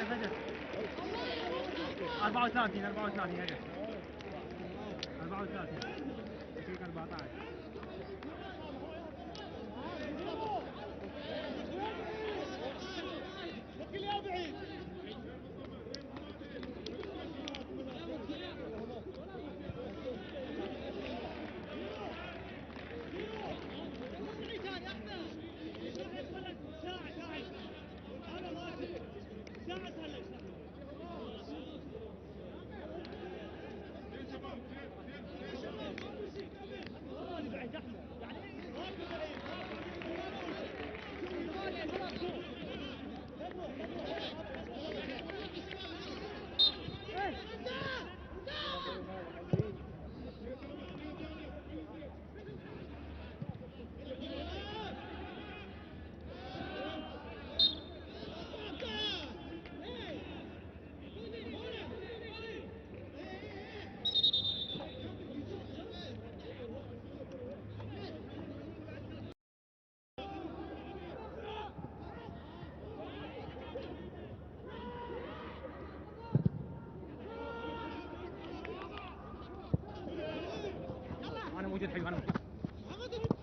فجر 34 هدف 34 دقيقة 14 أنا موجود حلو أنا موجود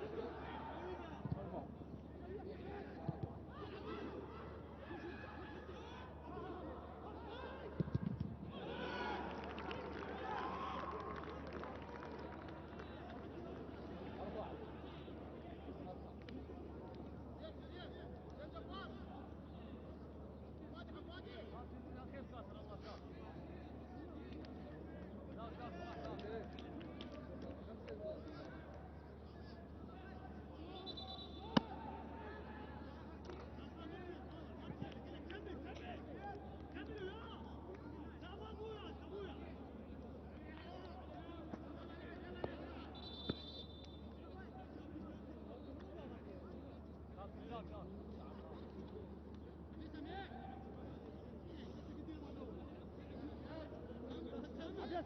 جول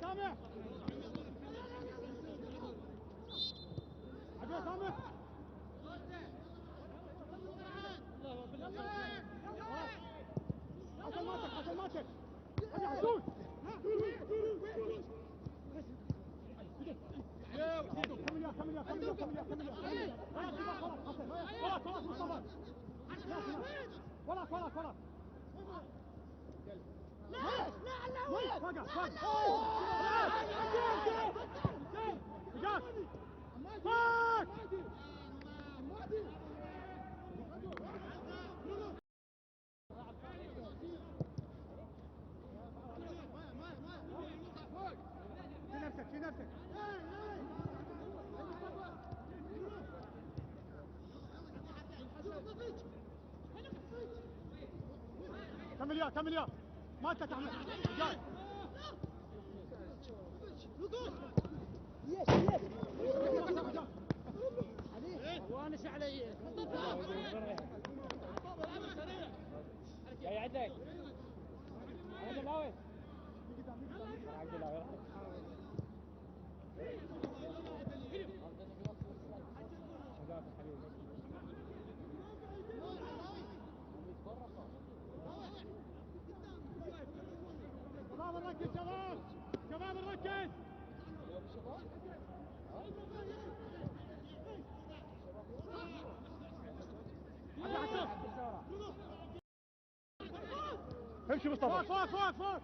سامع عبيد سامع حسن ماتك حسن ماتك هيا حسون كمل يا كمل يا كمل يا كمل يا كمل يا خلاص حسن خلاص خلاص مصطفى خلاص خلاص خلاص في نفسك كمل يا كمل يا ما انت تعمل جاي وانس علي جاي عندك انا جلاوي شباب نركز شباب شباب نركز امشي مصطفى فوق فوق فوق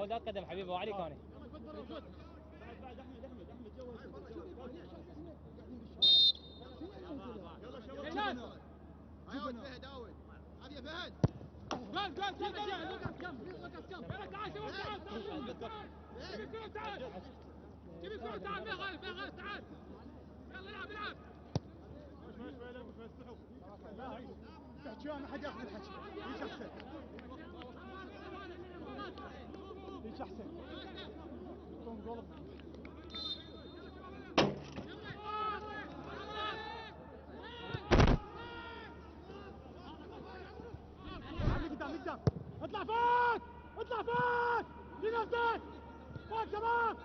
فهو ده قدم حبيبي وعليك هوني داود فهد داود هذه فهد قال تعال جيب الكرة تعال ما غالب تعال يلا العب العب شوي لا شوي استحوا لا هي تحكي ما حد ياخذ الحكي ليش احسن ليش احسن قوم قلب قدام اطلع فوق اطلع فوق لنفسك فوق شباب